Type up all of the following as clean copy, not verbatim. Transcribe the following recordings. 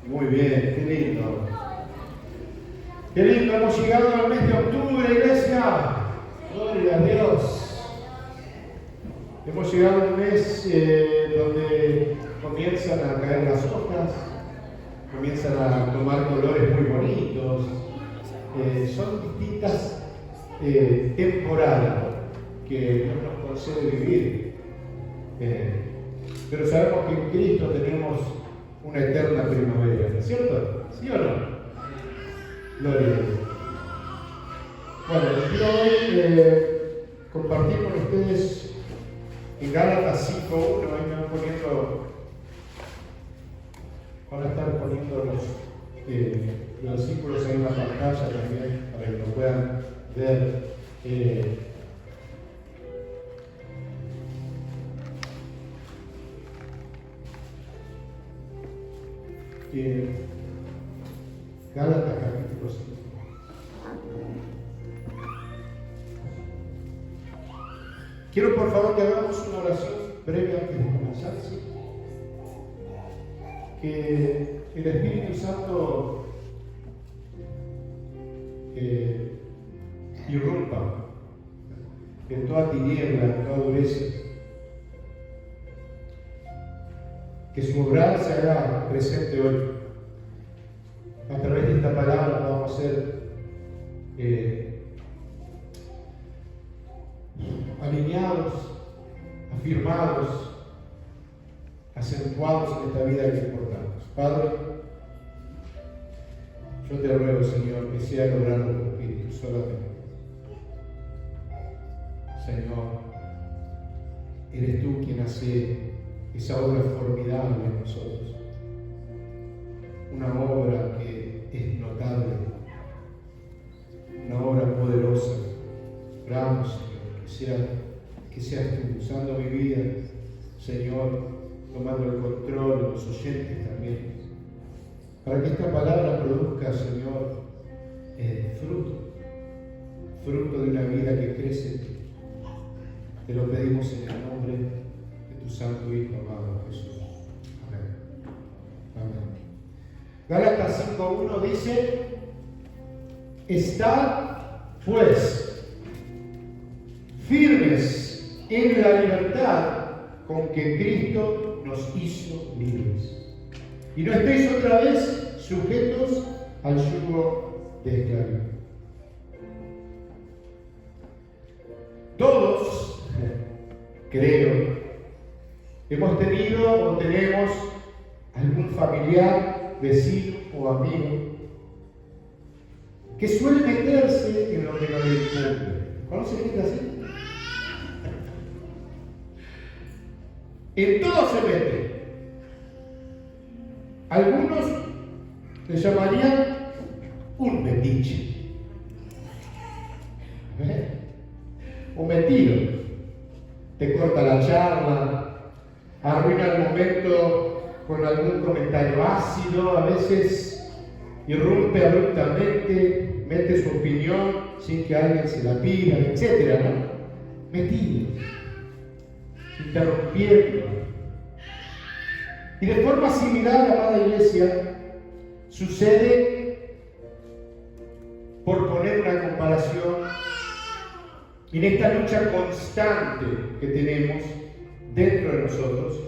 Muy bien, qué lindo. Qué lindo, hemos llegado al mes de octubre, iglesia. Gloria a Dios. Hemos llegado a un mes donde comienzan a caer las hojas, comienzan a tomar colores muy bonitos. Son distintas temporadas que Dios nos concede vivir. Pero sabemos que en Cristo tenemos una eterna primavera, ¿no es cierto? ¿Sí o no? Gloria a Dios. Bueno, quiero hoy compartir con ustedes en Gálatas 5:1, ahí me van poniendo, van a estar poniendo los versículos en la pantalla también, para que lo puedan ver. Gálatas capítulo 5. Quiero por favor que hagamos una oración breve antes de comenzar, ¿sí? Que el Espíritu Santo irrumpa en toda tiniebla, en toda dureza. Que su obrar se haga presente hoy. A través de esta palabra vamos a ser alineados, afirmados, acentuados en esta vida que portamos. Padre, yo te ruego, Señor, que sea el obrar de tu Espíritu solamente. Señor, eres tú quien hace esa obra formidable en nosotros. Una obra que es notable, una obra poderosa. Oramos, Señor, que seas tú usando mi vida, Señor, tomando el control de los oyentes también, para que esta palabra produzca, Señor, fruto de una vida que crece en ti. Te lo pedimos en el nombre de tu Santo Hijo amado Jesús. Amén. Amén. Gálatas 5:1 dice: estad pues firmes en la libertad con que Cristo nos hizo libres, y no estéis otra vez sujetos al yugo de esclavitud. Todos, creo, hemos tenido o tenemos algún familiar, vecino o amigo que suele meterse en lo que no le incumbe. ¿Conocen gente así? En todo se mete. Algunos le llamarían un metiche. Un metido. Te corta la charla, arruina el momento con algún comentario ácido, a veces irrumpe abruptamente, mete su opinión sin que alguien se la pida, etc. ¿no? Metido, interrumpiendo. Y de forma similar, amada iglesia, sucede, por poner una comparación, en esta lucha constante que tenemos dentro de nosotros,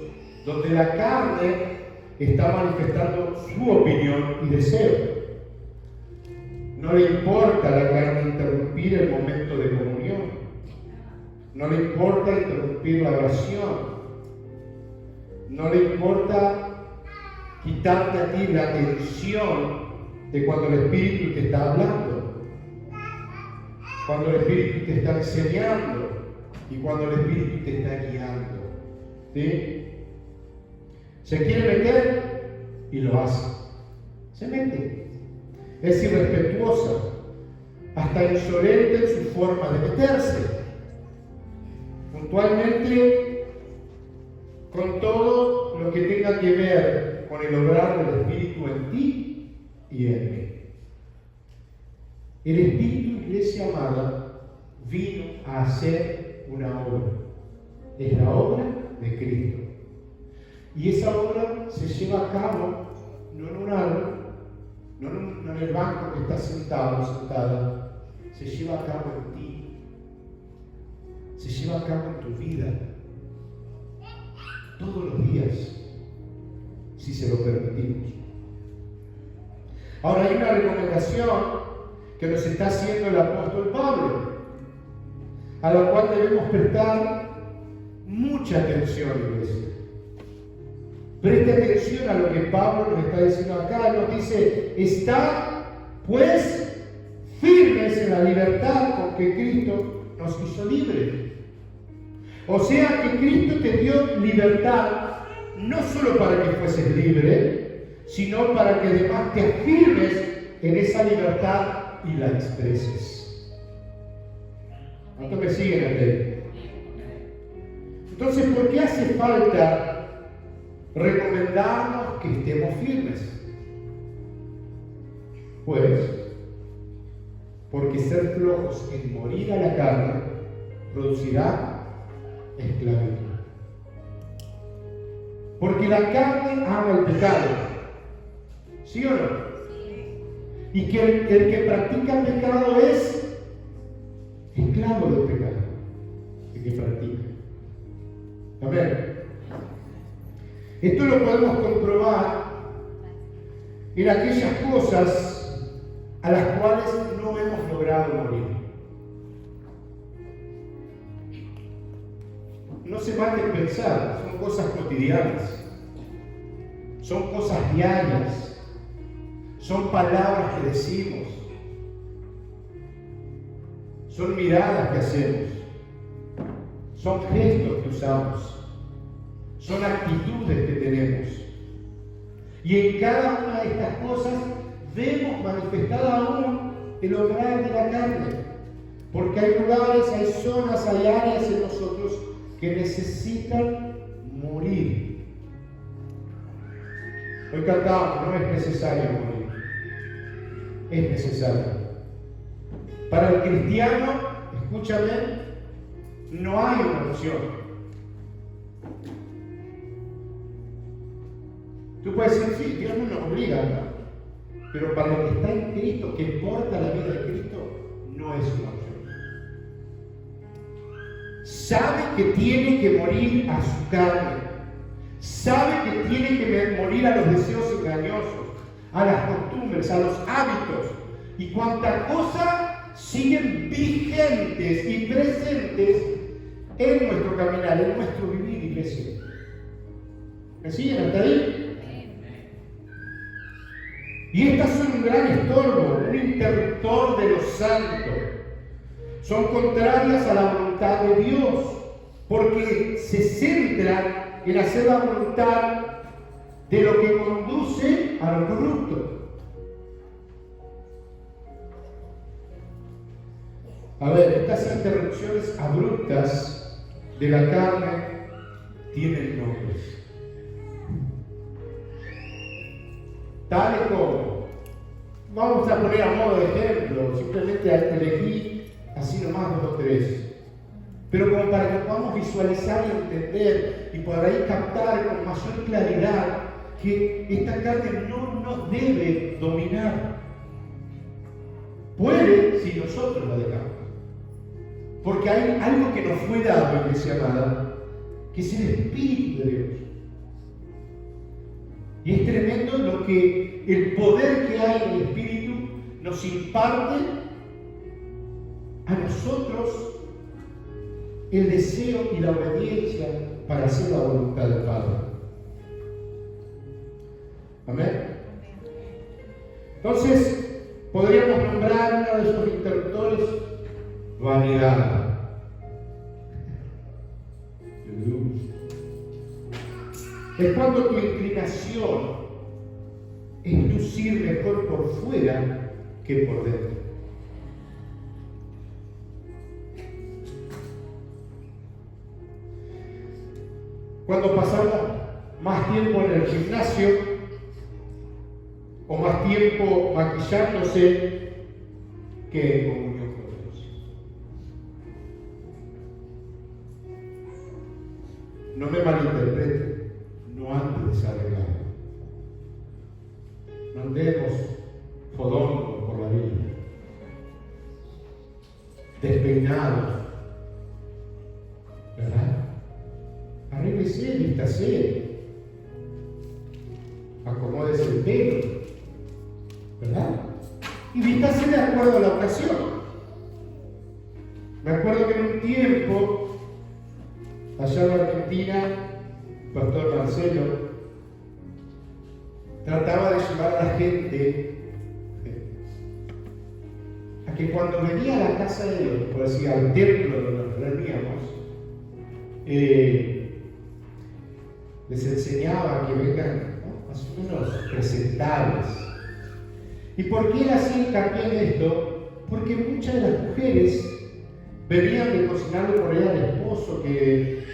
donde la carne está manifestando su opinión y deseo. No le importa a la carne interrumpir el momento de comunión. No le importa interrumpir la oración. No le importa quitarte a ti la atención de cuando el Espíritu te está hablando, cuando el Espíritu te está enseñando y cuando el Espíritu te está guiando. ¿Sí? Se quiere meter y lo hace. Se mete. Es irrespetuosa, hasta insolente en su forma de meterse. Puntualmente, con todo lo que tenga que ver con el obrar del Espíritu en ti y en mí. El Espíritu, iglesia amada, vino a hacer una obra. Es la obra de Cristo. Y esa obra se lleva a cabo no en un árbol, no en el banco que estás sentado o sentada, se lleva a cabo en ti, se lleva a cabo en tu vida, todos los días, si se lo permitimos. Ahora hay una recomendación que nos está haciendo el apóstol Pablo, a la cual debemos prestar mucha atención, iglesia. Preste atención a lo que Pablo nos está diciendo acá. Él nos dice: estad pues firmes en la libertad con que Cristo nos hizo libres. O sea que Cristo te dio libertad no solo para que fueses libre, sino para que además te afirmes en esa libertad y la expreses. ¿Cuántos me siguen hasta ahí? Entonces, ¿por qué hace falta recomendarnos que estemos firmes? Pues, porque ser flojos en morir a la carne producirá esclavitud. Porque la carne ama el pecado. ¿Sí o no? Y que el que practica el pecado es esclavo del pecado. El que practica. Amén. Esto lo podemos comprobar en aquellas cosas a las cuales no hemos logrado morir. No se maten pensar, son cosas cotidianas, son cosas diarias, son palabras que decimos, son miradas que hacemos, son gestos que usamos, son actitudes que tenemos. Y en cada una de estas cosas vemos manifestada aún el obrar de la carne, porque hay lugares, hay zonas, hay áreas en nosotros que necesitan morir. Hoy cantamos, no es necesario morir, es necesario. Para el cristiano, escúchame, no hay una opción. Tú puedes decir, sí, Dios no nos obliga, ¿no? Pero para el que está en Cristo, que porta la vida de Cristo, no es una opción. Sabe que tiene que morir a su carne, sabe que tiene que morir a los deseos engañosos, a las costumbres, a los hábitos, y cuánta cosa siguen vigentes y presentes en nuestro caminar, en nuestro vivir, iglesia. ¿Me siguen hasta ahí? Y estas son un gran estorbo, un interruptor de los santos. Son contrarias a la voluntad de Dios, porque se centran en hacer la voluntad de lo que conduce a lo corrupto. A ver, estas interrupciones abruptas de la carne tienen nombres. Tales como, vamos a poner a modo de ejemplo, simplemente elegí así nomás 2 o 3, pero como para que podamos visualizar y entender y por ahí captar con mayor claridad que esta carne no nos debe dominar. Puede si nosotros la dejamos, porque hay algo que nos fue dado, iglesia amada, que es el Espíritu de Dios. Y es tremendo lo que el poder que hay en el Espíritu nos imparte a nosotros el deseo y la obediencia para hacer la voluntad del Padre. Amén. Entonces, podríamos nombrar uno de esos interruptores: vanidad. Es cuando tu inclinación es lucir mejor por fuera que por dentro. Cuando pasamos más tiempo en el gimnasio o más tiempo maquillándose que en comunión con Dios. No me malinterprete, no ande desarreglado. andemos fodongos por la vida, despeinados, ¿verdad? Arréglese, vístase, acomódese el pelo, ¿verdad? Y vístase de acuerdo a la ocasión. Me acuerdo que en un tiempo, allá en Argentina, el pastor Marcelo trataba de llevar a la gente a que cuando venía a la casa de Dios, por decir, al templo donde nos reuníamos, les enseñaba que vengan, ¿no?, más o menos presentables. ¿Y por qué él hacía hincapié en esto? Porque muchas de las mujeres venían de cocinarle por allá al esposo que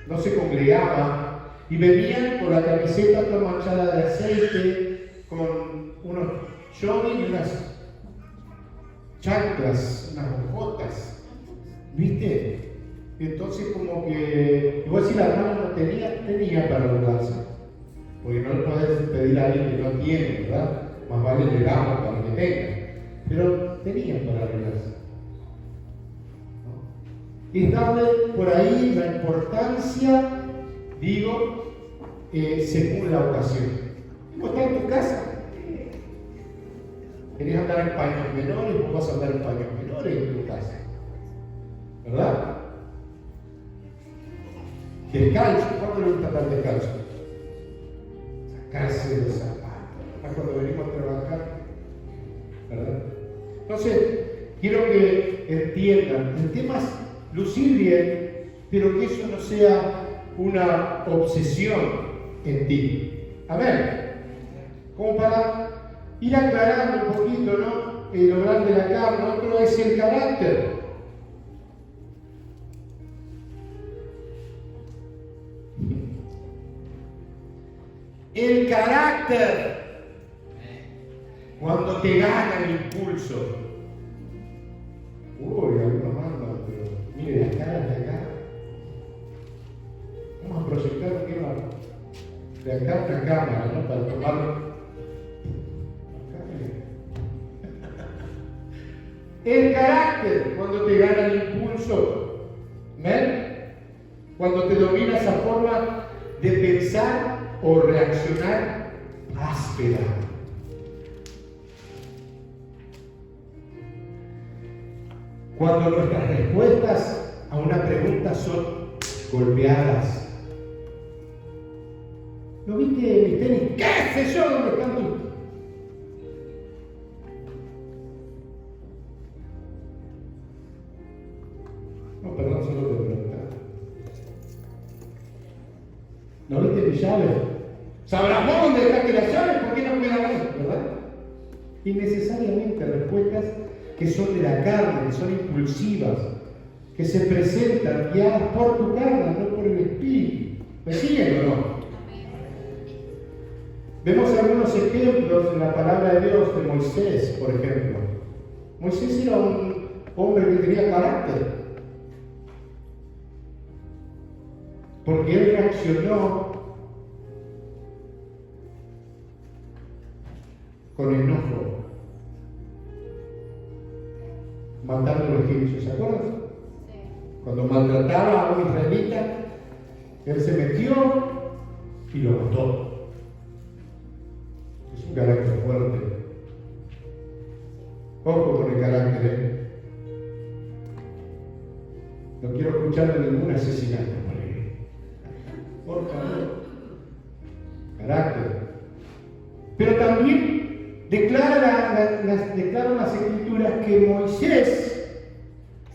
no se congregaba, y venían con la camiseta toda manchada de aceite, con unos jogging y unas chanclas, unas botas, ¿viste? Entonces como que, igual si la hermana no tenía para arreglarse, porque no le puedes pedir a alguien que no tiene, ¿verdad? Más vale le damos para que tenga, pero tenían para arreglarse. Es darle por ahí la importancia, digo, según la ocasión. ¿Cómo está en tu casa? ¿Querés andar en paños menores? Vos vas a andar en paños menores en tu casa, ¿verdad? Descalzo. ¿Cuánto le gusta estar descalzo? Sacarse los zapatos. Cuando venimos a trabajar, ¿verdad? Entonces, quiero que entiendan, el tema es lucir bien, pero que eso no sea una obsesión en ti. A ver, como para ir aclarando un poquito, ¿no? El obrar de la carne, otro es el carácter. El carácter, cuando te gana el impulso. Uy, algunos mandan, pero mire las caras de acá. Vamos a proyectar un tema de acá una cámara, ¿no? Para tomarlo. El carácter, cuando te gana el impulso. ¿Ven? Cuando te domina esa forma de pensar o reaccionar áspera. Cuando nuestras respuestas a una pregunta son golpeadas. ¿No viste mis tenis? ¿Qué sé yo dónde están tus? No, perdón, solo te preguntaba. ¿No viste mis llaves? ¿Sabrás vos dónde dejaste las llaves? ¿Por qué no me las ves? ¿Verdad? Innecesariamente respuestas que son de la carne, que son impulsivas, que se presentan guiadas por tu carne, no por el espíritu. ¿Me siguen o no? Vemos algunos ejemplos en la palabra de Dios de Moisés, por ejemplo. Moisés era un hombre que tenía carácter, porque él reaccionó con enojo, matando a los egipcios, ¿se acuerdan? Sí. Cuando maltrataba a un israelita, él se metió y lo mató. Es un carácter fuerte. Ojo con el carácter, ¿eh? No quiero escuchar de ningún asesinato, por favor. Carácter. Pero también declaran las escrituras que Moisés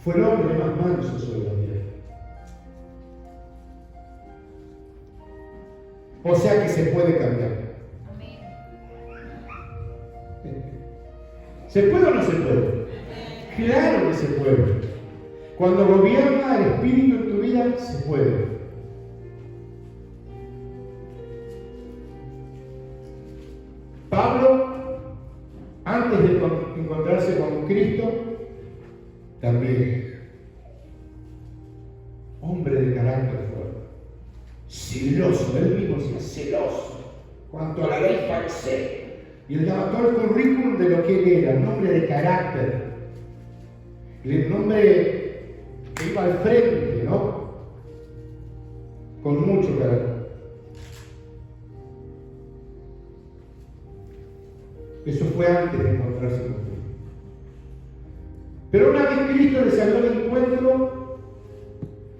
fue el hombre más manso sobre la tierra. O sea que se puede cambiar. ¿Se puede o no se puede? Claro que se puede. Cuando gobierna el Espíritu en tu vida, se puede. Pablo, antes de encontrarse con Cristo, también hombre de carácter fuerte, celoso, él mismo decía celoso, cuanto a la ley fariseo, Y él daba todo el currículum de lo que él era, un hombre de carácter, un hombre que iba al frente, ¿no? Con mucho carácter. Eso fue antes de encontrarse con Cristo. Pero una vez Cristo le salió al encuentro,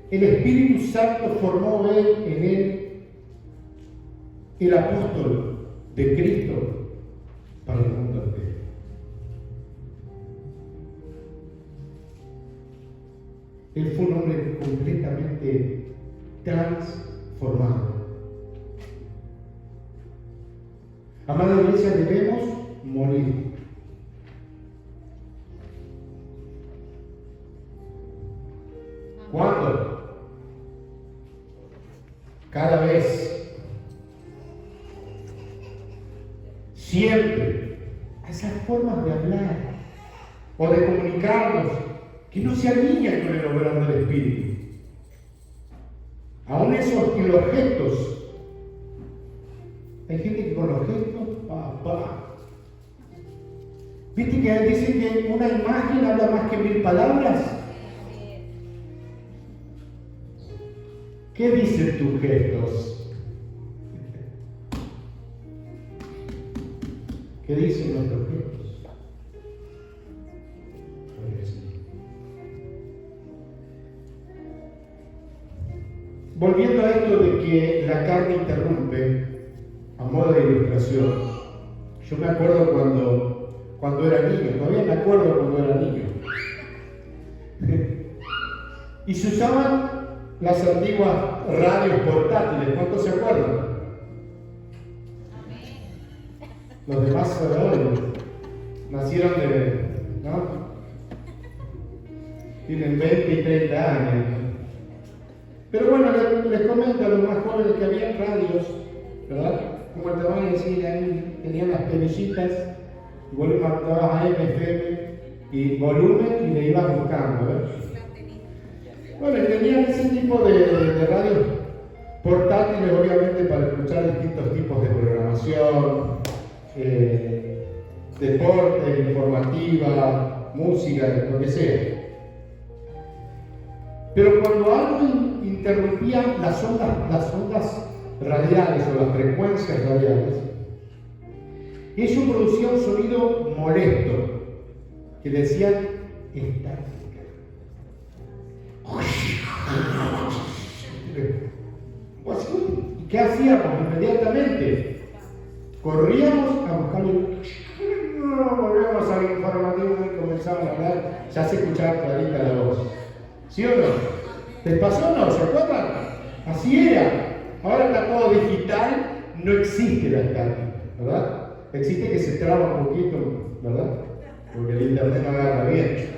el Espíritu Santo formó en él el apóstol de Cristo para el mundo entero. Él fue un hombre completamente transformado. Amada iglesia, debemos morir. ¿Cuándo? Cada vez. Siempre. Esas formas de hablar o de comunicarnos que no se alinean con el obrar del Espíritu. Aún esos y los gestos. Hay gente que con los gestos, ¿Viste que dicen que una imagen habla más que 1000 palabras? ¿Qué dicen tus gestos? ¿Qué dicen nuestros gestos? Volviendo a esto de que la carne interrumpe, a modo de ilustración, yo me acuerdo cuando era niño, todavía me acuerdo cuando era niño, y se usaban las antiguas radios portátiles. ¿Cuántos se acuerdan? Los demás nacieron ¿no? Tienen 20 y 30 años. Pero bueno, les comento a los más jóvenes que había radios, ¿verdad? Como el tamaño de ahí tenían las perillitas, y vos le marcabas a FM y volumen y le ibas buscando, ¿verdad? Bueno, y tenían ese tipo de radios portátiles, obviamente, para escuchar distintos tipos de programación, deporte, informativa, música, lo que sea. Pero cuando algo interrumpía las ondas radiales o las frecuencias radiales, eso producía un sonido molesto que decían estática. ¿Y qué hacíamos inmediatamente? Corríamos a buscarle, volvíamos al informativo y comenzaban a hablar, ya se escuchaba clarita la voz. ¿Sí o no? ¿Les pasó o no? ¿Se acuerdan? Así era. Ahora está todo digital, no existe la estática, ¿verdad? Existe que se traba un poquito, ¿verdad? Porque el internet no agarra bien.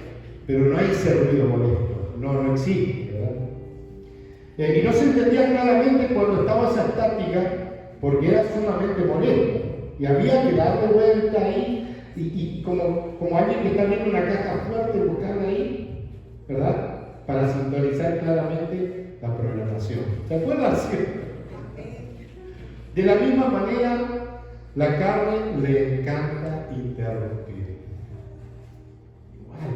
Pero no hay ese ruido molesto, no existe, ¿verdad? Y no se entendía claramente cuando estaba esa estática, porque era sumamente molesto. Y había que darle vuelta ahí, y como alguien que está viendo una caja fuerte, buscarla ahí, ¿verdad? Para sintonizar claramente la programación. ¿Se acuerdan? De la misma manera, la carne le encanta interrumpir. Igual.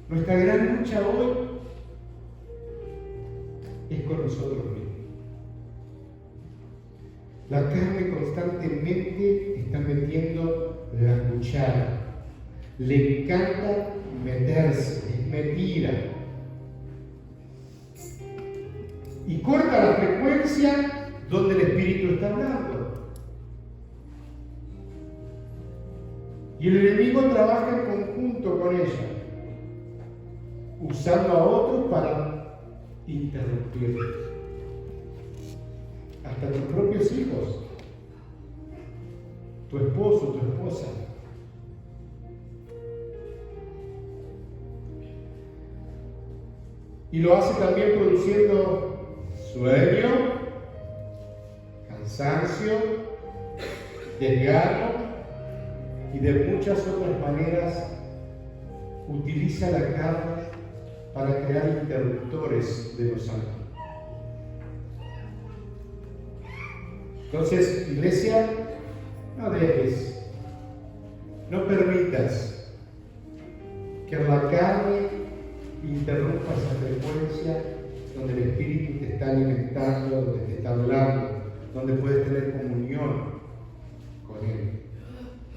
Nuestra gran lucha hoy es con nosotros mismos. La carne constantemente está metiendo la cuchara. Le encanta meterse, es metida. Y corta la frecuencia donde el Espíritu está hablando. Y el enemigo trabaja en conjunto con ella, usando a otros para interrumpir. Hasta tus propios hijos, tu esposo, tu esposa. Y lo hace también produciendo sueño, cansancio, desgano y de muchas otras maneras utiliza la carne para crear interruptores de los ángeles. Entonces, iglesia, no dejes, no permitas que la carne interrumpa esa frecuencia donde el Espíritu te está alimentando, donde te está hablando, donde puedes tener comunión con Él,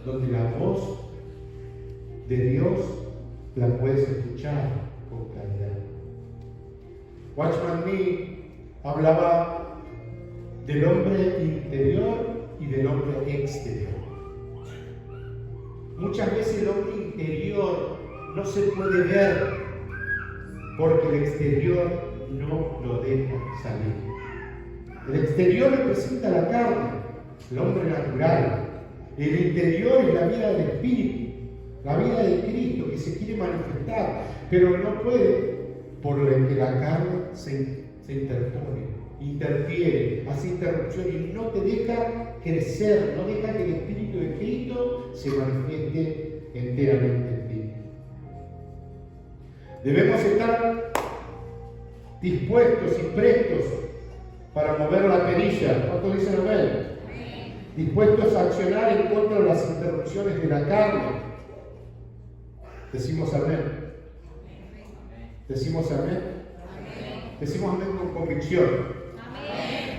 donde la voz de Dios la puedes escuchar con claridad. Watchman Nee hablaba del hombre interior y del hombre exterior. Muchas veces el hombre interior no se puede ver porque el exterior no lo deja salir. El exterior representa la carne, el hombre natural. El interior es la vida del Espíritu, la vida de Cristo que se quiere manifestar, pero no puede por lo que la carne se interfiere, hace interrupción y no te deja crecer, no deja que el Espíritu de Cristo se manifieste enteramente en ti. Debemos estar dispuestos y prestos para mover la perilla. ¿Cuántos dicen amén? Dispuestos a accionar en contra de las interrupciones de la carne. Decimos amén. Decimos amén. Decimos amén con convicción. Amén.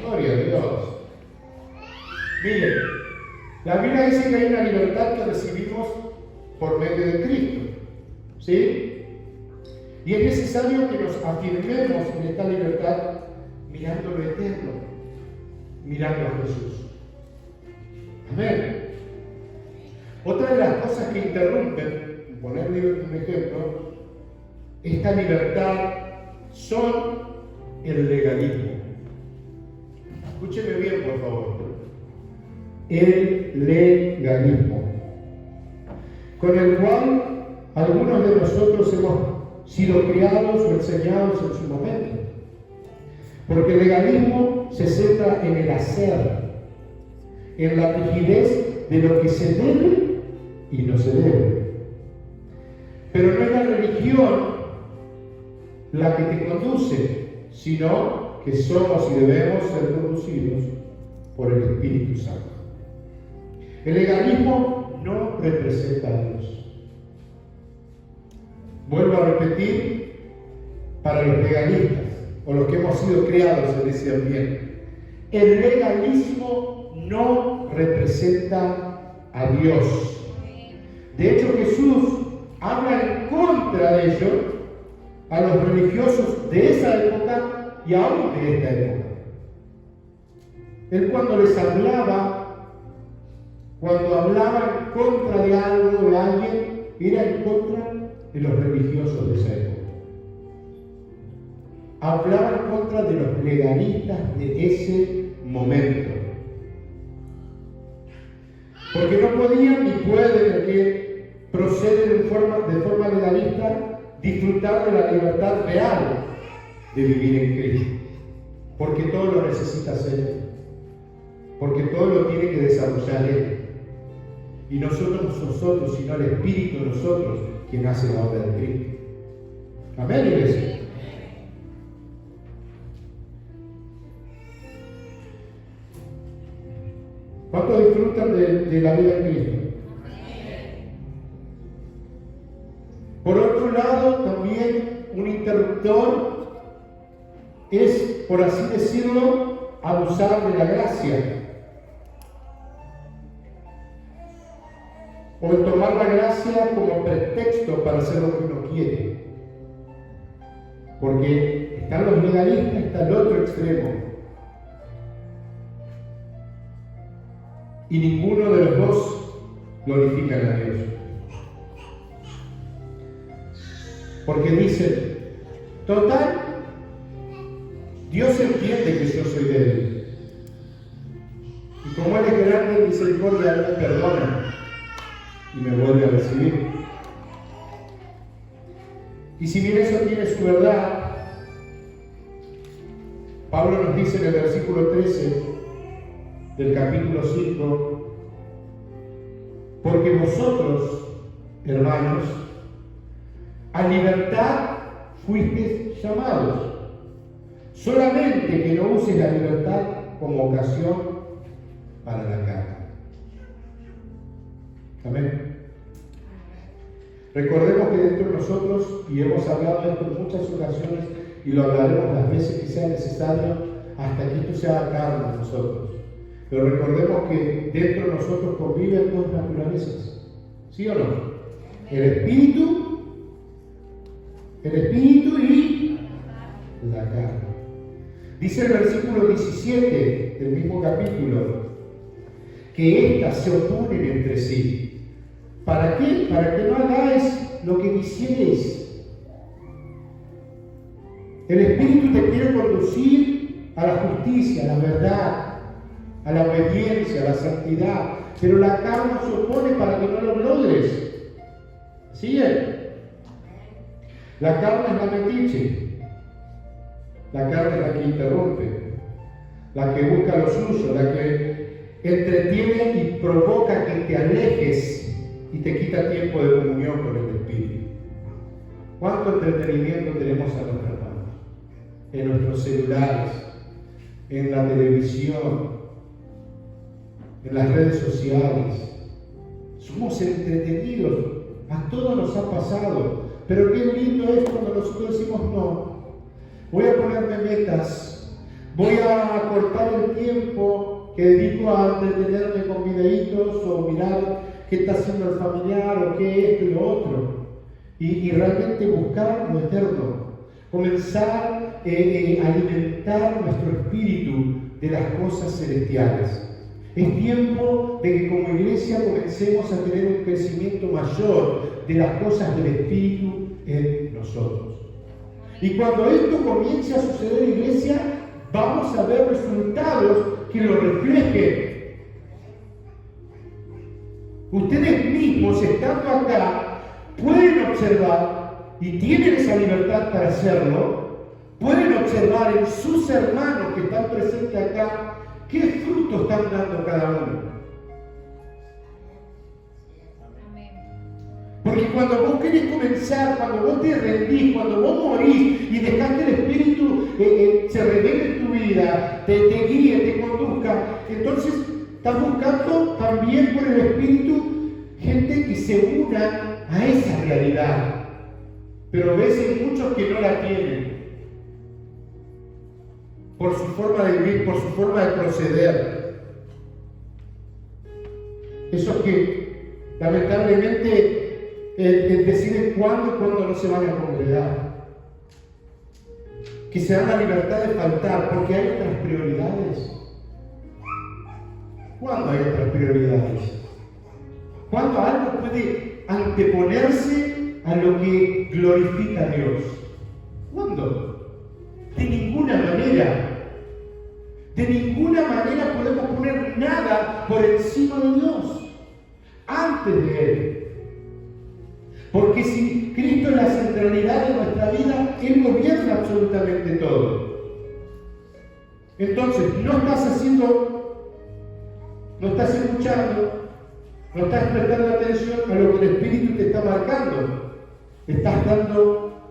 Gloria a Dios. Miren, la Biblia dice que hay una libertad que recibimos por medio de Cristo. ¿Sí? Y es necesario que nos afirmemos en esta libertad mirando lo eterno, mirando a Jesús. Amén. Otra de las cosas que interrumpen, ponerle un ejemplo, esta libertad son el legalismo. Escúcheme bien, por favor. El legalismo, con el cual algunos de nosotros hemos sido criados o enseñados en su momento. Porque el legalismo se centra en el hacer, en la rigidez de lo que se debe y no se debe. Pero no es la religión la que te conduce, sino que somos y debemos ser conducidos por el Espíritu Santo. El legalismo no representa a Dios. Vuelvo a repetir, para los legalistas, o los que hemos sido criados en ese ambiente, el legalismo no representa a Dios. De hecho, Jesús habla en contra de ello a los religiosos de esa época y aún de esta época. Él cuando hablaba en contra de algo, de alguien, era en contra de los religiosos de esa época. Hablaba en contra de los legalistas de ese momento. Porque no podían ni pueden, el que proceden de forma legalista, disfrutar de la libertad real de vivir en Cristo. Porque todo lo necesita hacer. Porque todo lo tiene que desarrollar Él. Y nosotros, sino el Espíritu de nosotros, quien hace la obra de Cristo. Amén, iglesia. ¿Cuántos disfrutan de la vida en Cristo? Por otro lado, también un interruptor es, por así decirlo, abusar de la gracia. O el tomar la gracia como pretexto para hacer lo que uno quiere. Porque están los legalistas, está el otro extremo. Y ninguno de los dos glorifican a Dios. Porque dicen, total, Dios entiende que yo soy débil. Y como Él es grande en misericordia, Él me perdona y me vuelve a recibir. Y si bien eso tiene su verdad, Pablo nos dice en el versículo 13 del capítulo 5, porque vosotros, hermanos, a libertad fuisteis llamados, solamente que no uses la libertad como ocasión para la carne. Amén. Recordemos que dentro de nosotros, y hemos hablado de esto en muchas ocasiones, y lo hablaremos las veces que sea necesario, hasta que esto sea carne en nosotros. Pero recordemos que dentro de nosotros conviven dos naturalezas. ¿Sí o no? El espíritu y la carne. Dice el versículo 17 del mismo capítulo que éstas se oponen entre sí. ¿Para qué? Para que no hagáis lo que quisierais. El espíritu te quiere conducir a la justicia, a la verdad, a la obediencia, a la santidad, pero la carne se opone para que no lo logres. ¿Sí? La carne es la metiche, la carne es la que interrumpe, la que busca lo suyo, la que entretiene y provoca que te alejes y te quita tiempo de comunión con el Espíritu. ¿Cuánto entretenimiento tenemos a nuestras manos? En nuestros celulares, en la televisión, en las redes sociales. Somos entretenidos, a todos nos ha pasado, pero qué lindo es cuando nosotros decimos no, voy a ponerme metas, voy a cortar el tiempo que dedico a entretenerme con videitos o mirar qué está haciendo el familiar o qué esto y lo otro, y realmente buscar lo eterno, comenzar a alimentar nuestro espíritu de las cosas celestiales. Es tiempo de que como iglesia comencemos a tener un crecimiento mayor de las cosas del Espíritu en nosotros. Y cuando esto comience a suceder en la iglesia, vamos a ver resultados que lo reflejen. Ustedes mismos, estando acá, pueden observar, y tienen esa libertad para hacerlo, pueden observar en sus hermanos que están presentes acá, ¿qué fruto están dando cada uno? Porque cuando vos querés comenzar, cuando vos te rendís, cuando vos morís y dejás que el Espíritu se revele en tu vida, te guíe, te conduzca, entonces estás buscando también por el Espíritu gente que se una a esa realidad. Pero ves en muchos que no la tienen. Por su forma de vivir, por su forma de proceder. Esos que lamentablemente deciden cuándo y cuándo no se van a congregar. Que se dan la libertad de faltar porque hay otras prioridades. ¿Cuándo hay otras prioridades? ¿Cuándo algo puede anteponerse a lo que glorifica a Dios? ¿Cuándo? De ninguna manera. De ninguna manera podemos poner nada por encima de Dios, antes de Él. Porque si Cristo es la centralidad de nuestra vida, Él gobierna absolutamente todo. Entonces, no estás escuchando, no estás prestando atención a lo que el Espíritu te está marcando. Estás dando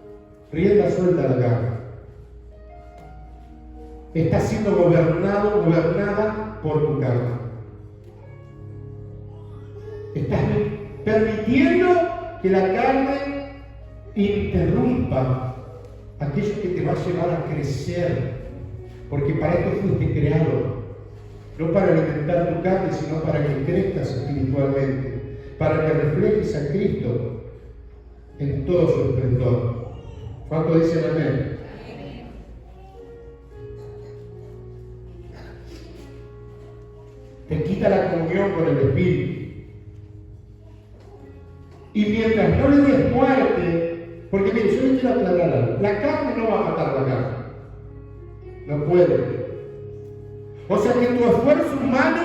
rienda suelta a la carne. Estás siendo gobernada por tu carne. Estás permitiendo que la carne interrumpa aquello que te va a llevar a crecer. Porque para esto fuiste creado. No para alimentar tu carne, sino para que crezcas espiritualmente. Para que reflejes a Cristo en todo su esplendor. ¿Cuánto dicen amén? Te quita la comunión con el Espíritu. Y mientras no le des muerte, porque mire, yo les quiero aclarar algo, la carne no va a matar la carne. No puede. O sea que tu esfuerzo humano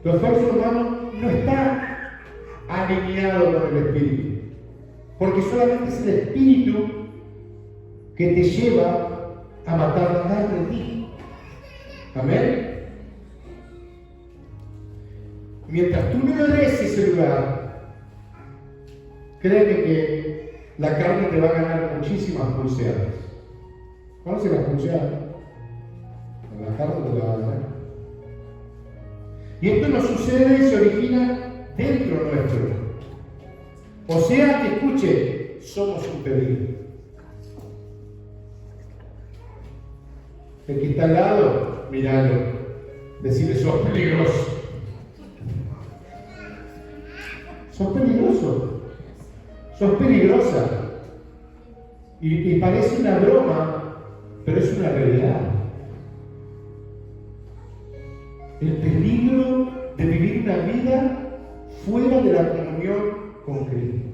no está alineado con el Espíritu. Porque solamente es el Espíritu que te lleva a matar la carne en ti. Amén. Mientras tú no le des ese lugar, créeme que la carne te va a ganar muchísimas pulseadas. ¿Conoces las pulseadas? La carne te la va a ganar. Y esto nos sucede y se origina dentro nuestro. O sea que escuche, somos un peligro. El que está al lado, miralo, decirle, sos peligroso. Sos peligroso. Sos peligrosa. Y parece una broma, pero es una realidad. El peligro de vivir una vida fuera de la comunión con Cristo.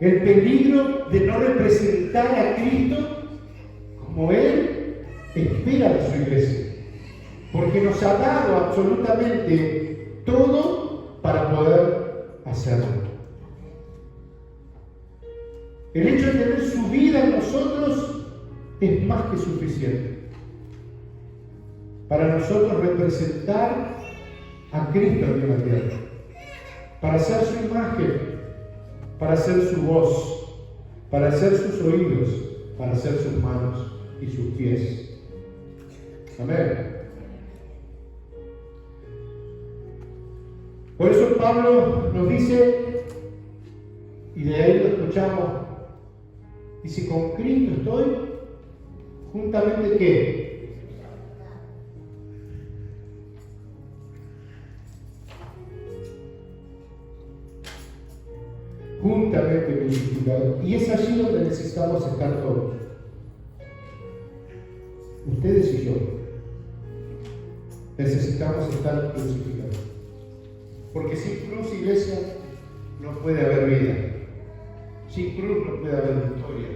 El peligro de no representar a Cristo como Él espera de su iglesia. Porque nos ha dado absolutamente todo para poder hacerlo. El hecho de tener su vida en nosotros es más que suficiente para nosotros representar a Cristo en la tierra, para ser su imagen, para ser su voz, para ser sus oídos, para ser sus manos y sus pies. Amén. Por eso Pablo nos dice, y de ahí lo escuchamos, dice, con Cristo estoy, juntamente ¿qué? Juntamente crucificado. Y es allí donde necesitamos estar todos. Ustedes y yo. Necesitamos estar crucificados. Porque sin cruz, iglesia, no puede haber vida. Sin cruz no puede haber victoria.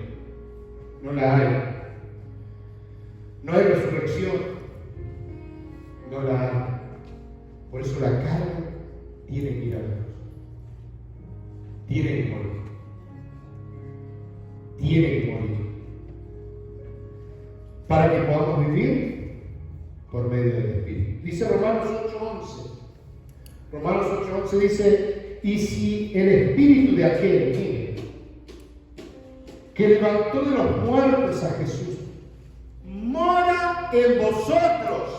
No la hay. No hay resurrección. No la hay. Por eso la carne tiene que ir a la cruz. Tiene que morir. Tiene que morir. Para que podamos vivir por medio del Espíritu. Dice Romanos 8:11. Romanos 8:11 dice, y si el Espíritu de aquel, mire, que levantó de los muertos a Jesús, mora en vosotros.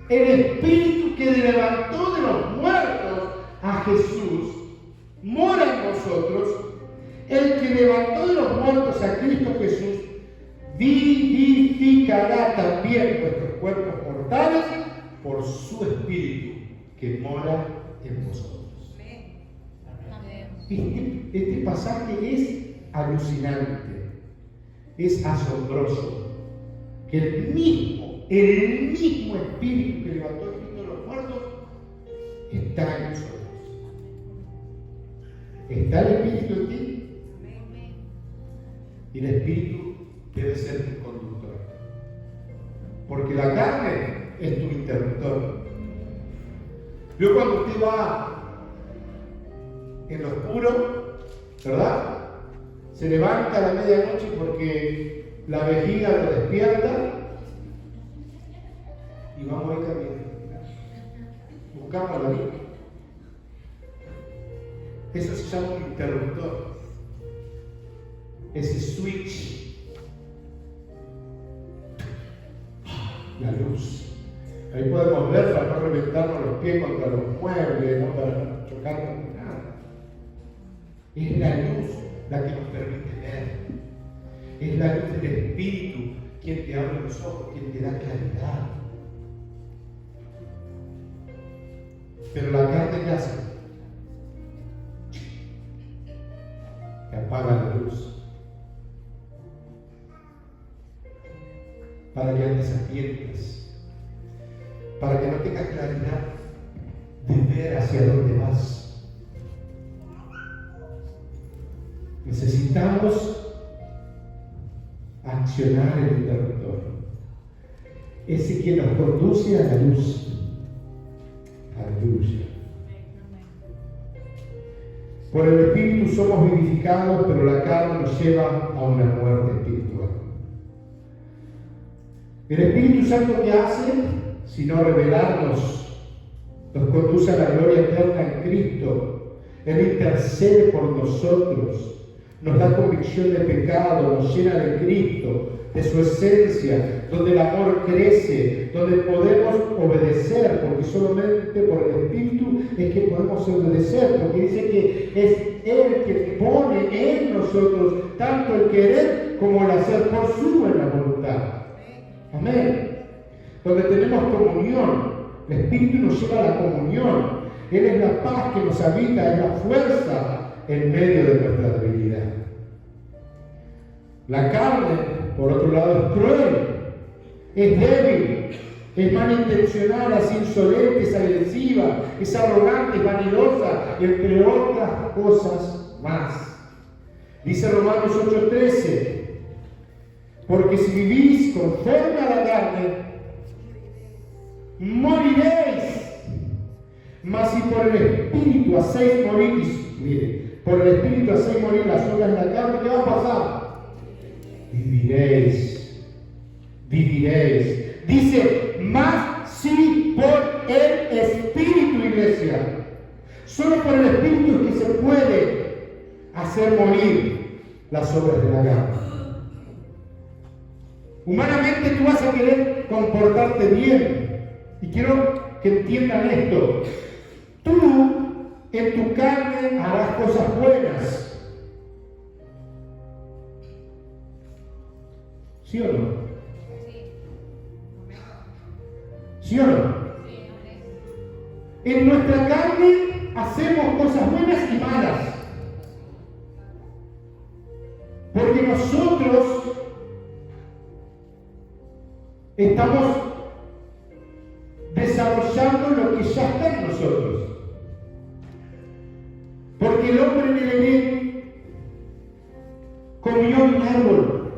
El Espíritu que levantó de los muertos a Jesús mora en vosotros. El que levantó de los muertos a Cristo Jesús vivificará también vuestros cuerpos mortales por su Espíritu que mora en vosotros. Este pasaje es alucinante, es asombroso, que el mismo Espíritu que levantó a Cristo de los muertos está en nosotros. ¿Está el Espíritu en ti? Y el Espíritu debe ser tu conductor. Porque la carne es tu interruptor. Yo cuando usted va en lo oscuro, ¿verdad? Se levanta a la medianoche porque la vejiga lo despierta y vamos ahí caminando. Buscamos la luz. Eso se llama un interruptor. Ese switch. La luz. Ahí podemos ver para no reventarnos los pies contra los muebles, no para no chocar con nada. Es la luz la que nos permite ver. Es la luz del Espíritu quien te abre los ojos, quien te da claridad. Pero la carne ¿qué hace? Te apaga la luz. Para que andes a tientas, para que no tengas claridad de ver hacia dónde vas. Necesitamos accionar el interruptor, ese que nos conduce a la luz. Aleluya. Por el Espíritu somos vivificados, pero la carne nos lleva a una muerte espiritual. El Espíritu Santo, ¿qué hace? Sino revelarnos, nos conduce a la gloria eterna en Cristo. Él intercede por nosotros, nos da convicción de pecado, nos llena de Cristo, de su esencia, donde el amor crece, donde podemos obedecer, porque solamente por el Espíritu es que podemos obedecer, porque dice que es Él que pone en nosotros tanto el querer como el hacer por su buena voluntad. Amén. Donde tenemos comunión, el Espíritu nos lleva a la comunión. Él es la paz que nos habita, es la fuerza en medio de nuestra debilidad. La carne, por otro lado, es cruel, es débil, es malintencional, es insolente, es agresiva, es arrogante, es vanidosa, entre otras cosas más. Dice Romanos 8:13, porque si vivís conforme a la carne, moriréis. Mas si por el Espíritu hacéis morir, mire, por el Espíritu hacéis morir las obras de la carne, ¿qué va a pasar? Viviréis. Viviréis. Dice, más si por el Espíritu, iglesia. Solo por el Espíritu es que se puede hacer morir las obras de la carne. Humanamente tú vas a querer comportarte bien. Y quiero que entiendan esto. Tú en tu carne harás cosas buenas. ¿Sí o no? ¿Sí o no? En nuestra carne hacemos cosas buenas y malas. Porque nosotros estamos desarrollando lo que ya está en nosotros. Porque el hombre en el Edén comió un árbol.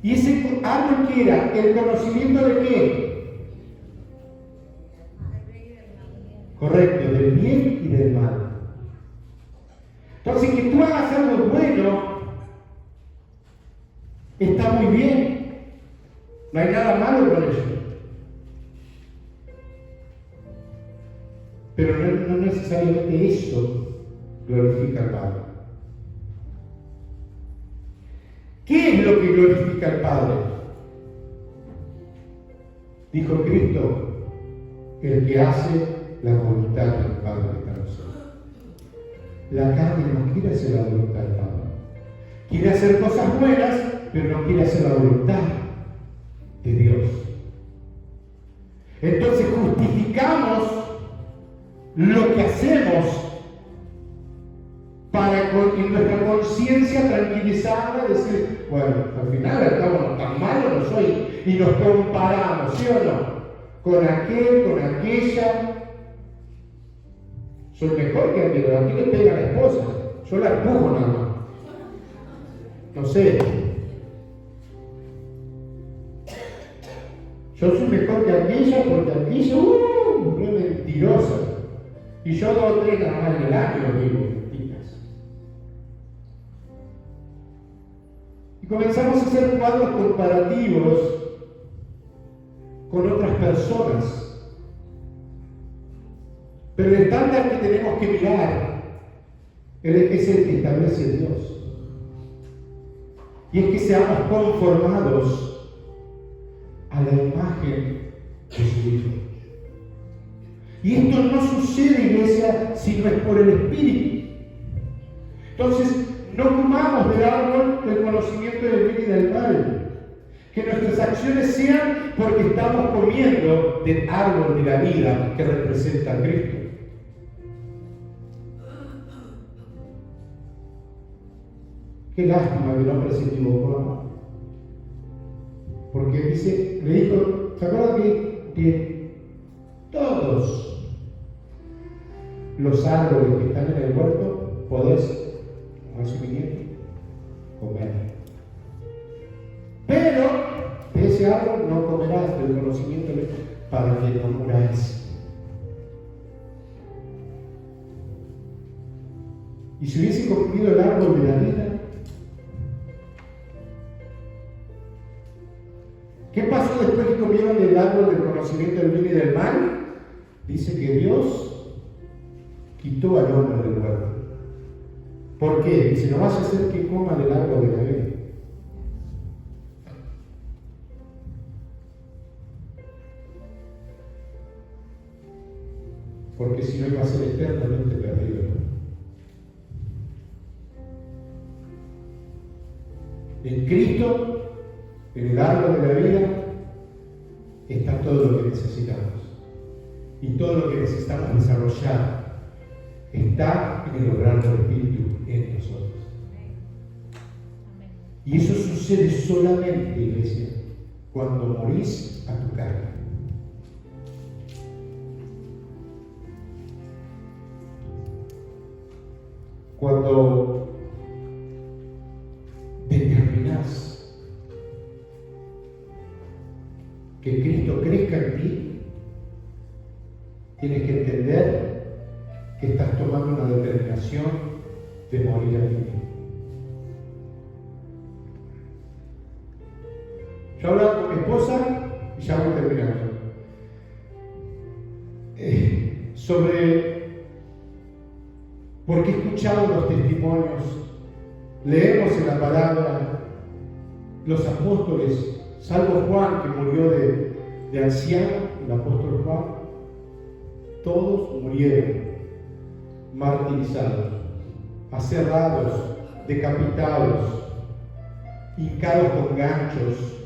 ¿Y ese árbol qué era? ¿El conocimiento de qué? Correcto, del bien y del mal. Entonces, que tú hagas algo bueno está muy bien. No hay nada malo con eso. Pero no necesariamente eso glorifica al Padre. ¿Qué es lo que glorifica al Padre? Dijo Cristo, el que hace la voluntad del Padre que está en nosotros. La carne no quiere hacer la voluntad del Padre. Quiere hacer cosas buenas, pero no quiere hacer la voluntad de Dios. Entonces justificamos lo que hacemos para en nuestra conciencia tranquilizarla, decir, bueno, al final al cabo tan malo no soy, y nos comparamos, ¿sí o no? Con aquel, con aquella. Soy mejor que aquel, a ti le pega a la esposa, yo la empujo nada más. No sé. Yo soy mejor que aquella porque aquella, es mentirosa. Y yo 2 o 3 nada más en el año digo mentiras. Y comenzamos a hacer cuadros comparativos con otras personas. Pero el estándar que tenemos que mirar es el que establece Dios. Y es que seamos conformados a la imagen de su Hijo. Y esto no sucede, iglesia, si no es por el Espíritu. Entonces, no comamos del árbol del conocimiento del bien y del mal. Que nuestras acciones sean porque estamos comiendo del árbol de la vida que representa a Cristo. Qué lástima que el hombre se equivocó. Porque dice, le dijo, ¿se acuerdan que todos los árboles que están en el huerto podés, a su viñedo, comer? Pero de ese árbol no comerás, del conocimiento para que no muráis. Y si hubiese comido el árbol de la vida, ¿qué pasó después que comieron del árbol del conocimiento del bien y del mal? Dice que Dios quitó al hombre del huerto. ¿Por qué? Dice, no vas a hacer que coma del árbol de la vida. Porque si no iba a ser eternamente perdido. En Cristo, en el árbol de la vida, está todo lo que necesitamos. Y todo lo que necesitamos desarrollar está en el obrar del Espíritu en nosotros. Y eso sucede solamente, iglesia, cuando morís a tu carne. Cuando determinás que Cristo crezca en ti, tienes que entender que estás tomando una determinación de morir a ti mismo. Yo hablaba con mi esposa y ya voy terminando. Porque he escuchado los testimonios, leemos en la palabra, los apóstoles, salvo Juan que murió de anciano, el apóstol Juan, todos murieron martirizados, aserrados, decapitados, hincados con ganchos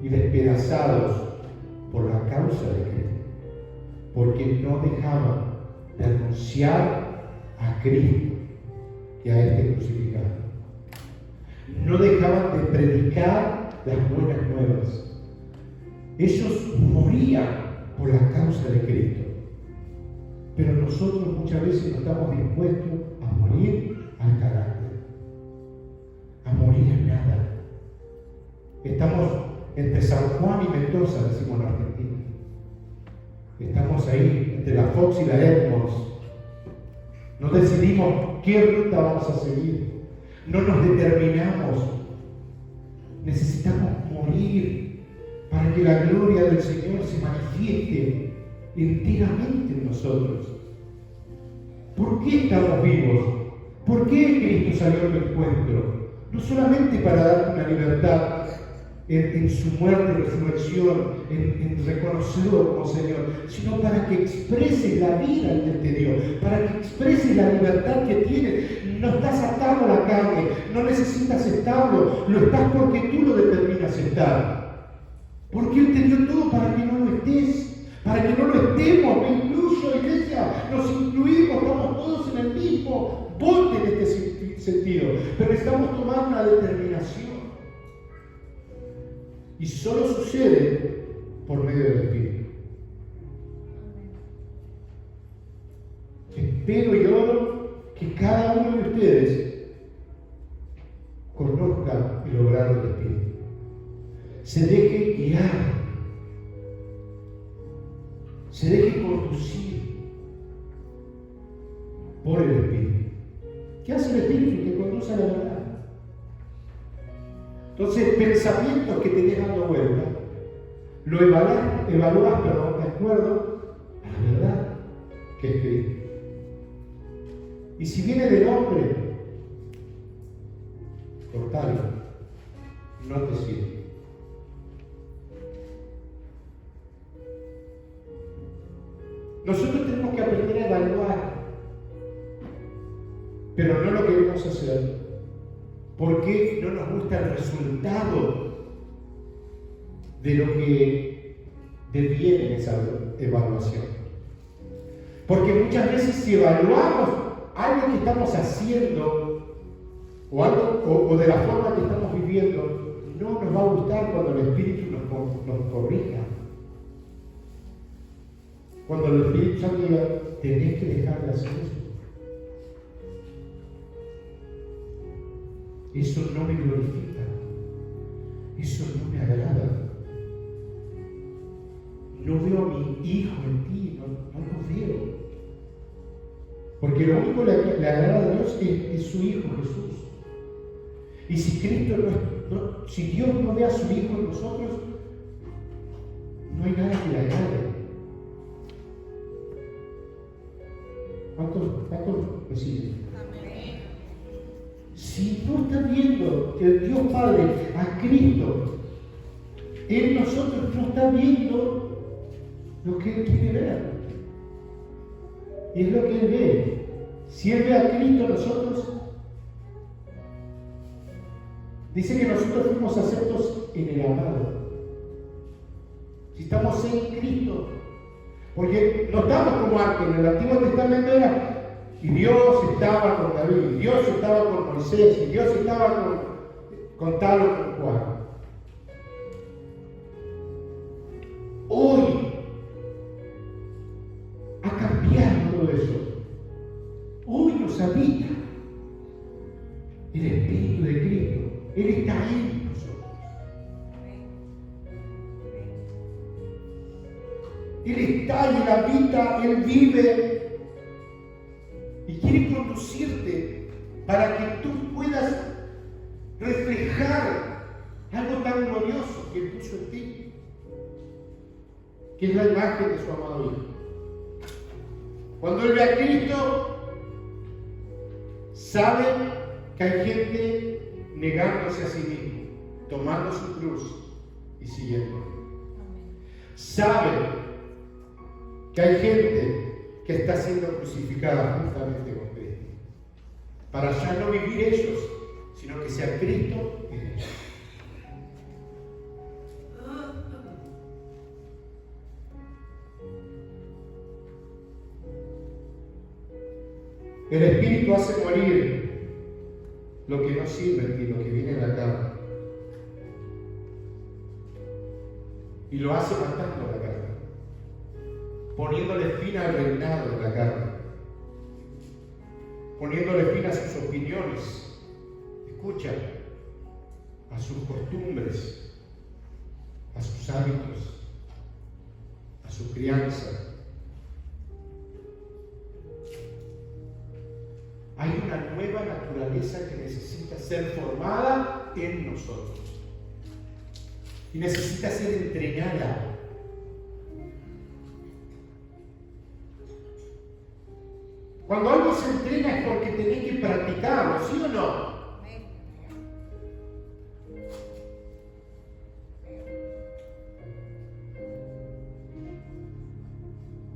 y despedazados por la causa de Cristo, porque no dejaban de anunciar a Cristo y a este crucificado. No dejaban de predicar las buenas nuevas. Ellos morían por la causa de Cristo. Pero nosotros muchas veces no estamos dispuestos a morir al carácter, a morir a nada. Estamos entre San Juan y Mendoza, decimos en Argentina. Estamos ahí, entre la Fox y la Edmonds. No decidimos qué ruta vamos a seguir. No nos determinamos. Necesitamos morir para que la gloria del Señor se manifieste enteramente en nosotros. ¿Por qué estamos vivos? ¿Por qué Cristo salió al encuentro? No solamente para darte una libertad en su muerte y resurrección, en reconocerlo como Señor, sino para que expreses la vida que Él te dio, para que expreses la libertad que tienes. No estás atado a la carne, no necesitas estarlo, lo estás porque tú lo determinas estar. Porque Él te dio todo para que no lo estés, para que no lo estemos. Me incluyo, iglesia, nos incluimos, estamos todos en el mismo bote en este sentido, pero necesitamos tomar una determinación. Y solo sucede por medio del Espíritu. Espero y oro que cada uno de ustedes conozca el obrar del Espíritu. Se deje guiar. Se deje conducir por el Espíritu. ¿Qué hace el Espíritu? Que conduce a la verdad. Entonces, pensamientos que tenés dando vuelta, lo evalúas, de acuerdo a la verdad que es Cristo. Y si viene del hombre, cortalo, no te sirve. Nosotros tenemos que aprender a evaluar, pero no lo queremos hacer. Porque no nos gusta el resultado de lo que deviene en esa evaluación. Porque muchas veces si evaluamos algo que estamos haciendo o de la forma que estamos viviendo, no nos va a gustar cuando el Espíritu nos corrija. Cuando el Espíritu Santo diga, tenés que dejar de hacer eso. Eso no me glorifica, eso no me agrada. No veo a mi hijo en ti, no lo veo. Porque lo único que le agrada a Dios es su Hijo Jesús. Y si Cristo si Dios no ve a su Hijo en nosotros, no hay nada que le agrade. ¿Cuántos me siguen? Si no está viendo el Dios Padre a Cristo en nosotros, no está viendo lo que Él quiere ver. Y es lo que Él ve. Si Él ve a Cristo en nosotros, dice que nosotros fuimos aceptos en el amado. Si estamos en Cristo, porque no estamos como antes, en el Antiguo Testamento era, y Dios estaba con David, y Dios estaba con Moisés, y Dios estaba con tal o con cual. Hoy ha cambiado todo eso. Hoy nos habita el Espíritu de Cristo. Él está en nosotros. Él está y Él habita, Él vive y quiere conducirte para que tú puedas reflejar algo tan glorioso que Él puso en ti, que es la imagen de su amado Hijo. Cuando Él ve a Cristo, sabe que hay gente negándose a sí mismo, tomando su cruz y siguiendo. Sabe que hay gente que está siendo crucificada juntamente con Cristo, para ya no vivir ellos, sino que sea Cristo en ellos. El Espíritu hace morir lo que no sirve en ti, lo que viene de la carne. Y lo hace matando a la carne, poniéndole fin al reinado de la carne, poniéndole fin a sus opiniones, escucha, a sus costumbres, a sus hábitos, a su crianza. Hay una nueva naturaleza que necesita ser formada en nosotros y necesita ser entrenada. Cuando algo se entrena es porque tenés que practicarlo, ¿sí o no?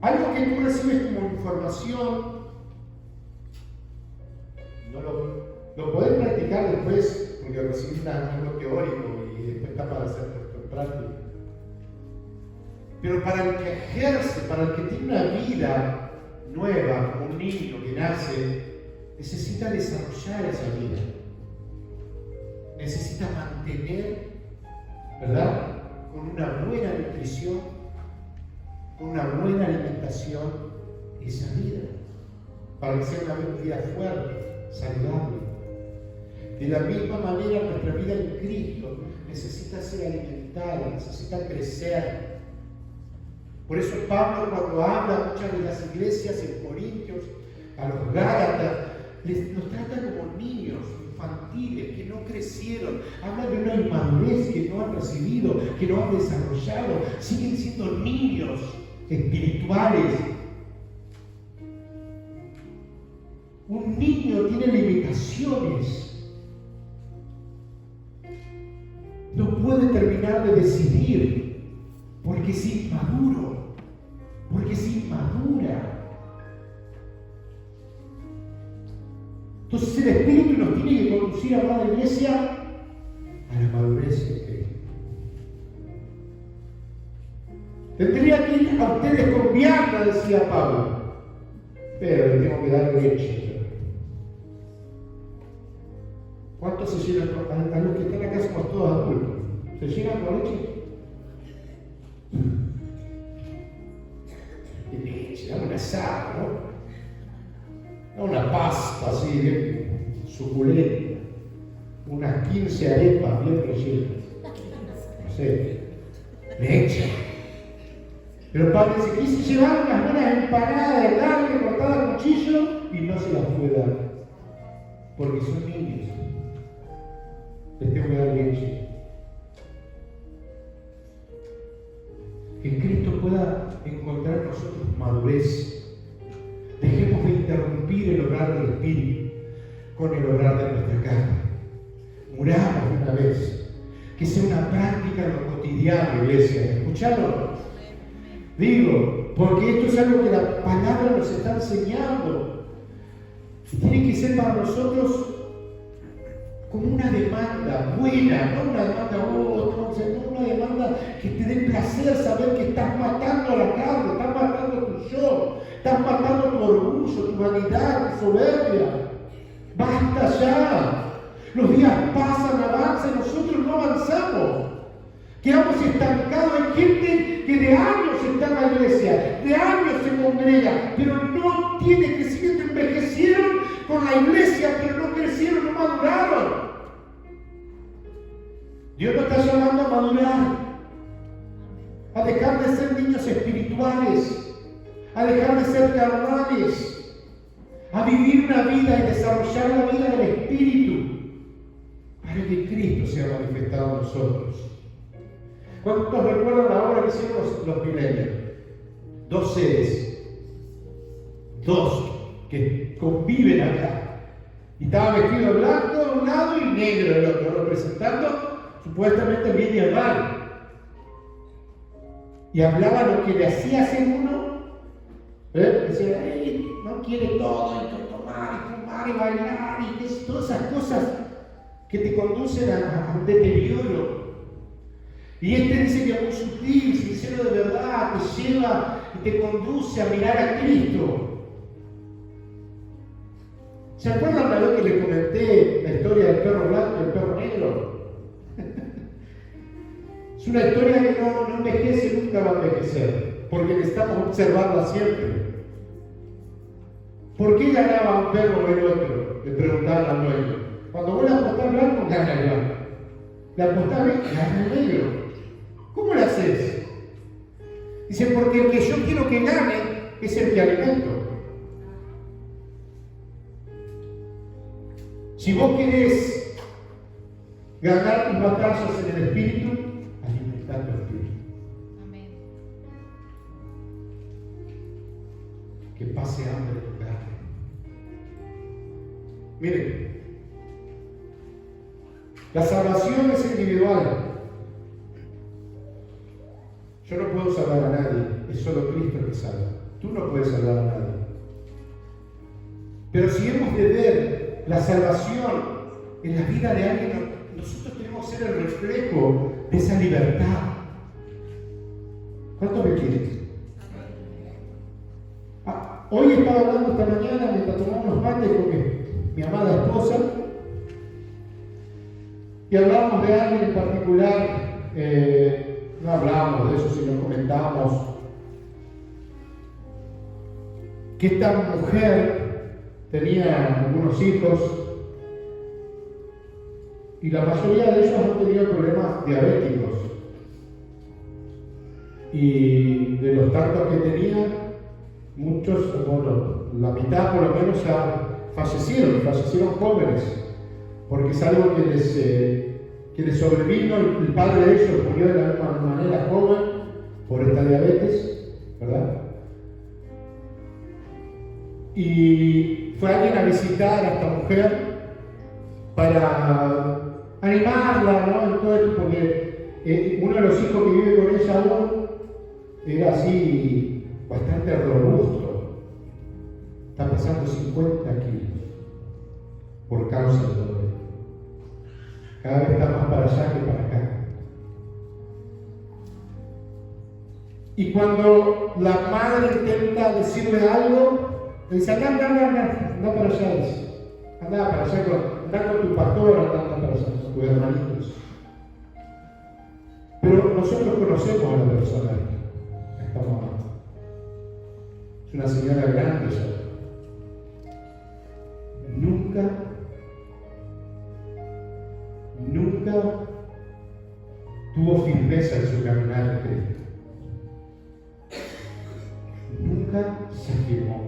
Algo que tú recibes como información, lo podés practicar después, porque recibís algo teórico y después está para hacer en práctica. Pero para el que ejerce, para el que tiene una vida nueva, como un niño que nace, necesita desarrollar esa vida. Necesita mantener, ¿verdad?, con una buena nutrición, con una buena alimentación, esa vida, para que sea una vida fuerte, saludable. De la misma manera, nuestra vida en Cristo necesita ser alimentada, necesita crecer. Por eso Pablo, cuando habla a muchas de las iglesias en Corintios, a los Gálatas, los trata como niños infantiles que no crecieron. Habla de una inmadurez que no han recibido, que no han desarrollado. Siguen siendo niños espirituales. Un niño tiene limitaciones. No puede terminar de decidir porque es inmaduro, porque es inmadura. Entonces el Espíritu nos tiene que conducir a la iglesia a la madurez de Cristo. Tendría que ir a ustedes con vianda, decía Pablo, pero le tengo que dar leche. ¿Cuántos se llenan? A los que están acá somos todos adultos. ¿Se llenan con leche? Y leche, dame un asado, ¿no? Una pasta así bien suculenta, unas 15 arepas bien rellenas. No sé, leche. Pero Pablo dice, quise llevar unas buenas empanadas de carne cortada a cuchillo y no se las pude dar, porque son niños. Les tengo que dar leche. Que Cristo pueda encontrar en nosotros madurez. Dejemos de interrumpir el obrar del Espíritu. con el obrar de nuestra carne. Muramos una vez. Que sea una práctica en lo cotidiano, iglesia. ¿Escucharon? Digo, porque esto es algo que la palabra nos está enseñando. Y tiene que ser para nosotros como una demanda buena, no una demanda, no una demanda que te dé placer saber que estás matando a la carne, estás matando tu yo, estás matando tu orgullo, tu vanidad, tu soberbia. Basta ya. Los días pasan, avanzan, nosotros no avanzamos. Quedamos estancados. Hay gente que de años está en la iglesia, de años se congrega, pero no tiene crecimiento. Envejecieron con la iglesia, pero no crecieron, no maduraron. Dios nos está llamando a madurar, a dejar de ser niños espirituales, a dejar de ser carnales, a vivir una vida y desarrollar la vida del Espíritu, para que Cristo sea manifestado en nosotros. ¿Cuántos recuerdan la obra que hicieron los milenios? Dos seres, dos que conviven acá. Y estaba vestido blanco de un lado y negro del otro, representando supuestamente el bien y el mal. Y hablaba lo que le hacía hacer uno. Decía, no quiere todo, hay que tomar y fumar y bailar y todas esas cosas que te conducen a un deterioro. Y este dice que es muy sutil, sincero de verdad, te lleva y te conduce a mirar a Cristo. ¿Se acuerdan la vez que les comenté la historia del perro blanco y el perro negro? Es una historia que no envejece, nunca va a envejecer, porque necesitamos observarla siempre. ¿Por qué ganaba un perro o el otro? Le preguntaban al dueño. Cuando vos le apostás blanco, gana el blanco. Le apostás negro, gana el negro. ¿Cómo le haces? Dice, porque el que yo quiero que gane es el que alimento. Si vos querés ganar tus batallas en el Espíritu, alimentá tu Espíritu. Amén. Que pase hambre tu carne. Miren, la salvación es individual. Yo no puedo salvar a nadie, es solo Cristo el que salva. Tú no puedes salvar a nadie. Pero si hemos de ver la salvación en la vida de alguien, nosotros tenemos que ser el reflejo de esa libertad. ¿Cuánto me quieren? Hoy estaba hablando esta mañana mientras tomamos unos mates con mi amada esposa y hablábamos de alguien en particular. No hablábamos de eso, sino comentábamos que esta mujer tenía algunos hijos y la mayoría de ellos han tenido problemas diabéticos. Y de los tantos que tenía, muchos, bueno, la mitad por lo menos ya fallecieron jóvenes, porque es algo que les sobrevino. El padre de ellos murió de la misma manera, joven, por esta diabetes, ¿verdad? Y fue alguien a visitar a esta mujer para animarla, ¿no? En todo esto, porque uno de los hijos que vive con ella aún era así, bastante robusto. Está pesando 50 kilos por causa de todo esto. Cada vez está más para allá que para acá. Y cuando la madre intenta decirle algo, le dice, anda para allá, dice. Anda para allá, anda con tu pastor, anda para allá, con tus hermanitos. Pero nosotros conocemos a la persona, a esta mamá. Es una señora grande ya. Nunca tuvo firmeza en su caminar en Cristo. Nunca se firmó.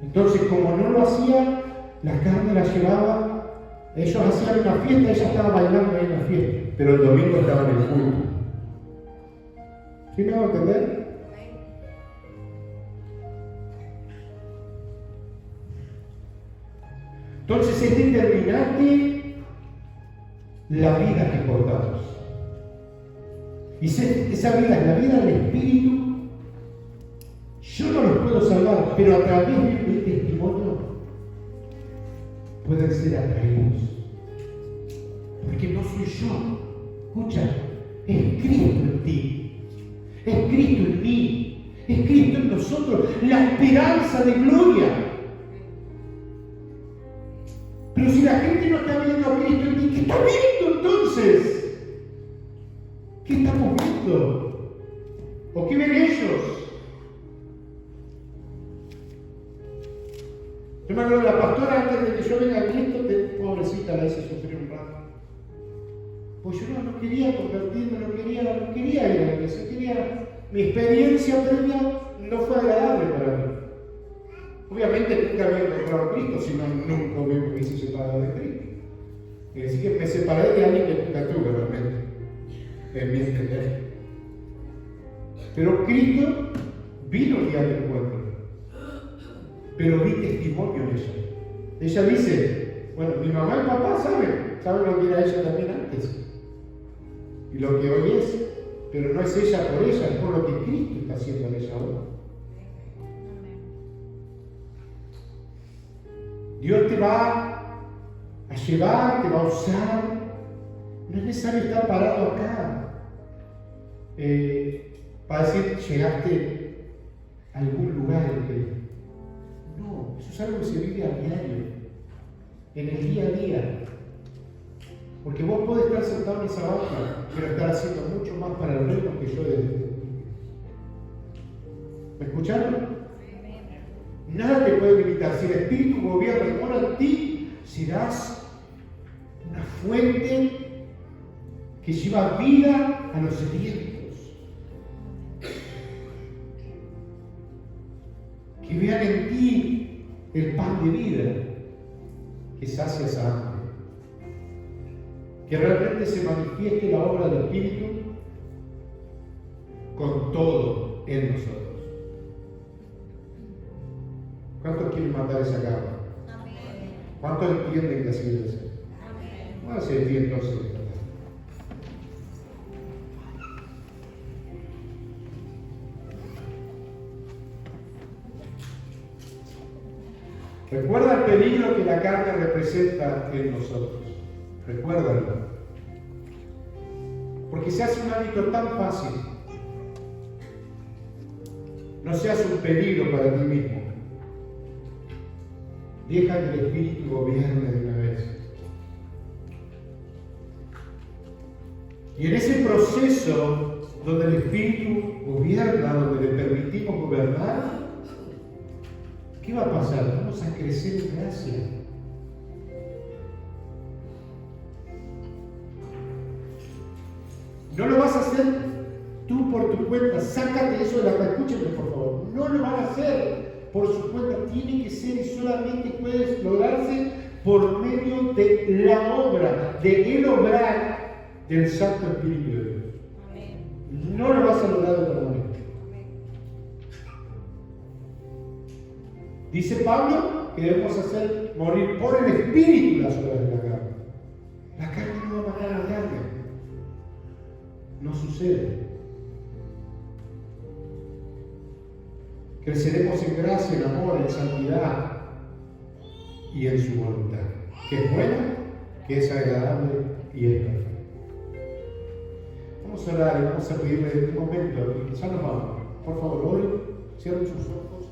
Entonces, como no lo hacía, la carne la llevaba. Ellos hacían una fiesta, ella estaba bailando ahí en la fiesta, pero el domingo estaba en el culto. ¿Sí me va a entender? Entonces es determinante la vida que portamos. Y esa vida es la vida del Espíritu. Yo no los puedo salvar, pero a través de mi testimonio pueden ser atraídos. Porque no soy yo. Escucha, es Cristo en ti. Es Cristo en mí. Es Cristo en nosotros. La esperanza de gloria. Pero si la gente no está viendo a Cristo en ti, ¿qué está viendo entonces? ¿Qué estamos viendo? ¿O qué ven ellos? Yo me acuerdo, la pastora antes de que yo venga a Cristo, pobrecita, la hice sufrir un rato. Pues yo no quería convertirme, no quería ir a la iglesia, mi experiencia previa no fue agradable para mí. Obviamente nunca había encontrado a Cristo, sino nunca me hubiese separado de Cristo. Es decir, que me separé de alguien que nunca tuve realmente, en mi entender. Pero Cristo vino el día del encuentro. Pero vi testimonio en ella. Ella dice, bueno, mi mamá y papá saben lo que era ella también antes. Y lo que hoy es, pero no es ella por ella, es por lo que Cristo está haciendo en ella ahora. Dios te va a llevar, te va a usar. No es necesario estar parado acá para decir, llegaste a algún lugar en que no, eso es algo que se vive a diario, en el día a día. Porque vos podés estar sentado en esa banca, pero estar haciendo mucho más para el reino que yo desde ti. ¿Me escucharon? Nada te puede limitar. Si el Espíritu gobierna y mora en ti, serás una fuente que lleva vida a los sedientos. Que vean en ti el pan de vida que sacia esa hambre. Que realmente se manifieste la obra del Espíritu con todo en nosotros. ¿Cuántos quieren matar esa cabra? ¿Cuántos entienden que así debe ser? No se entiende, no se entiende. Recuerda el peligro que la carne representa en nosotros. Recuérdalo. Porque se hace un hábito tan fácil. No seas un peligro para ti mismo. Deja que el Espíritu gobierne de una vez. Y en ese proceso donde el Espíritu gobierna, donde le permitimos gobernar, ¿qué va a pasar? Vamos a crecer en gracia. No lo vas a hacer tú por tu cuenta. Sácate eso de la cabeza. Escúchenme, por favor. No lo van a hacer por su cuenta. Tiene que ser y solamente puede lograrse por medio de la obra, de el obrar del Santo Espíritu de Dios. Amén. No lo vas a lograr de otra manera. Dice Pablo que debemos hacer morir por el Espíritu las obras de la carne. La carne no va a matar a la carne. No sucede. Creceremos en gracia, en amor, en santidad y en su voluntad, que es buena, que es agradable y es perfecta. Vamos a orar y vamos a pedirle un momento, y quizás nos vamos. Por favor, oren, cierren sus ojos.